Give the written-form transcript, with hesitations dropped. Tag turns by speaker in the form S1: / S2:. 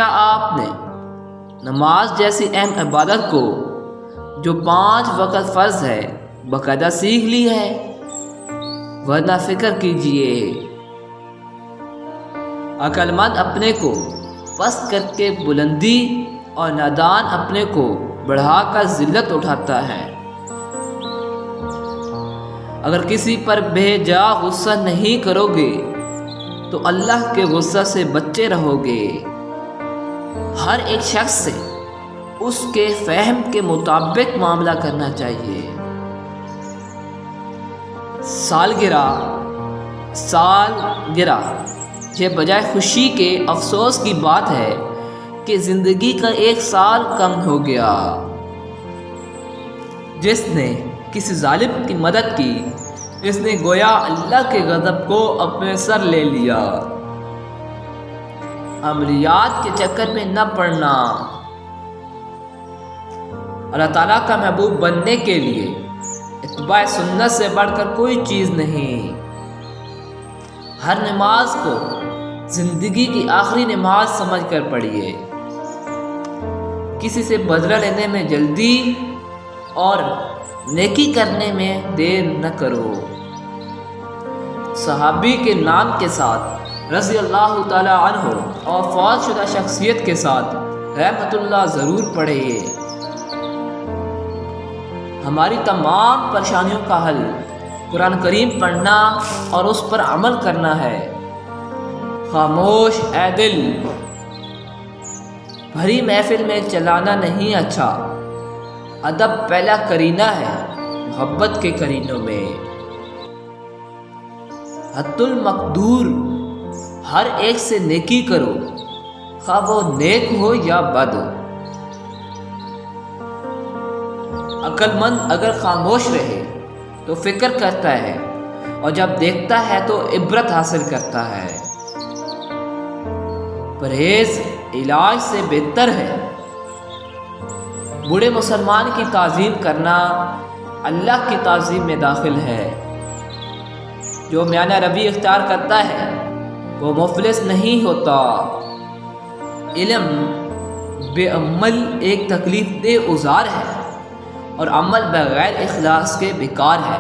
S1: क्या आपने नमाज जैसी अहम इबादत को जो 5 वक़्त फ़र्ज है बाकायदा सीख ली है? वरना फ़िक्र कीजिए, अक्लमंद अपने को पस्त करके बुलंदी और नादान अपने को बढ़ाकर ज़िल्लत उठाता है। अगर किसी पर बेजा गुस्सा नहीं करोगे तो अल्लाह के गुस्सा से बचे रहोगे। हर एक शख्स से उसके फ़हम के मुताबिक मामला करना चाहिए। सालगिरह ये बजाय खुशी के अफसोस की बात है कि ज़िंदगी का 1 साल कम हो गया। जिसने किसी जालिम की मदद की, इसने गोया अल्लाह के गज़ब को अपने सर ले लिया। अमलियात के चक्कर में न पड़ना। अल्लाह ताला का महबूब बनने के लिए इत्बा सुन्नत से बढ़कर कोई चीज़ नहीं। हर नमाज को ज़िंदगी की आखिरी नमाज समझकर पढ़िए। किसी से बदला लेने में जल्दी और नेकी करने में देर न करो। सहाबी के नाम के साथ रज़ी अल्लाह ताला अन्हु और फौत शुदा शख्सियत के साथ रहमतुल्लाह ज़रूर पढ़िए। हमारी तमाम परेशानियों का हल कुरान करीम पढ़ना और उस पर अमल करना है। खामोश ए दिल भरी महफिल में चलाना नहीं अच्छा। अदब पहला करीना है मोहब्बत के करीनों में। हत्तुल मकदूर हर एक से नेकी करो, खा वो नेक हो या बद। अक्लमंद अगर खामोश रहे तो फिक्र करता है और जब देखता है तो इबरत हासिल करता है। परहेज इलाज से बेहतर है। बूढ़े मुसलमान की ताज़ीम करना अल्लाह की ताज़ीम में दाखिल है। जो म्याना रबी इख्तियार करता है वो मुफलिस नहीं होता। इल्म बेअमल एक तकलीफ दे औजार है और अमल बगैर इखलास के बेकार है।